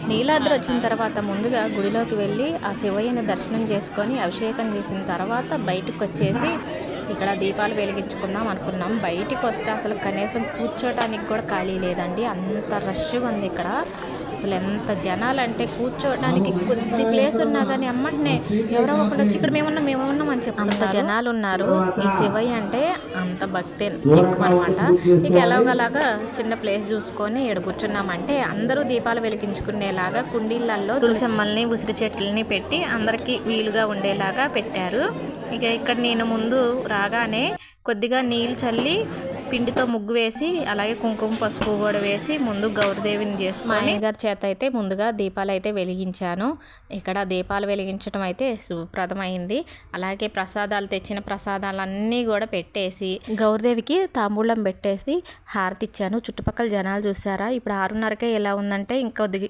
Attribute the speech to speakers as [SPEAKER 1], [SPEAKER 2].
[SPEAKER 1] నీలాద్రి వచ్చిన తర్వాత ముందుగా గుడిలోకి వెళ్ళి ఆ శివయ్యని దర్శనం చేసుకొని అభిషేకం చేసిన తర్వాత బయటకు వచ్చేసి ఇక్కడ దీపాలు వెలిగించుకుందాం అనుకున్నాం. బయటికి వస్తే అసలు కనీసం కూర్చోడానికి కూడా ఖాళీ లేదండి, అంత రష్గా ఉంది ఇక్కడ. అసలు ఎంత జనాలు అంటే కూర్చోవడానికి కొద్ది ప్లేస్ ఉన్నా కానీ అమ్మంటనే ఎవరో ఒకటి వచ్చి ఇక్కడ మేమున్నాం అని చెప్పి అంత జనాలు ఉన్నారు. ఈ శివయ్య అంటే అంత భక్తి ఎక్కువ అనమాట. ఇక ఎలాగలాగా చిన్న ప్లేస్ చూసుకొని ఇక్కడ కూర్చున్నామంటే అందరూ దీపాలు వెలిగించుకునేలాగా కుండీళ్ళల్లో తులసమ్మల్ని ఉసిరి చెట్లని పెట్టి అందరికీ వీలుగా ఉండేలాగా పెట్టారు. ఇక ఇక్కడ నేను ముందు రాగానే కొద్దిగా నీళ్ళు చల్లి పిండితో ముగ్గు వేసి అలాగే కుంకుమ పసుపు కూడా వేసి ముందు గౌరీదేవిని చేసుకుని మా అయ్యగారి చేత అయితే ముందుగా దీపాలు అయితే వెలిగించాను. ఇక్కడ దీపాలు వెలిగించడం అయితే శుభప్రదమైంది. అలాగే ప్రసాదాలు తెచ్చిన ప్రసాదాలన్నీ కూడా పెట్టేసి గౌరీదేవికి తాంబూలం పెట్టేసి హారతి ఇచ్చాను. చుట్టుపక్కల జనాలు చూసారా, ఇప్పుడు 6:30కే ఎలా ఉందంటే ఇంకొద్ది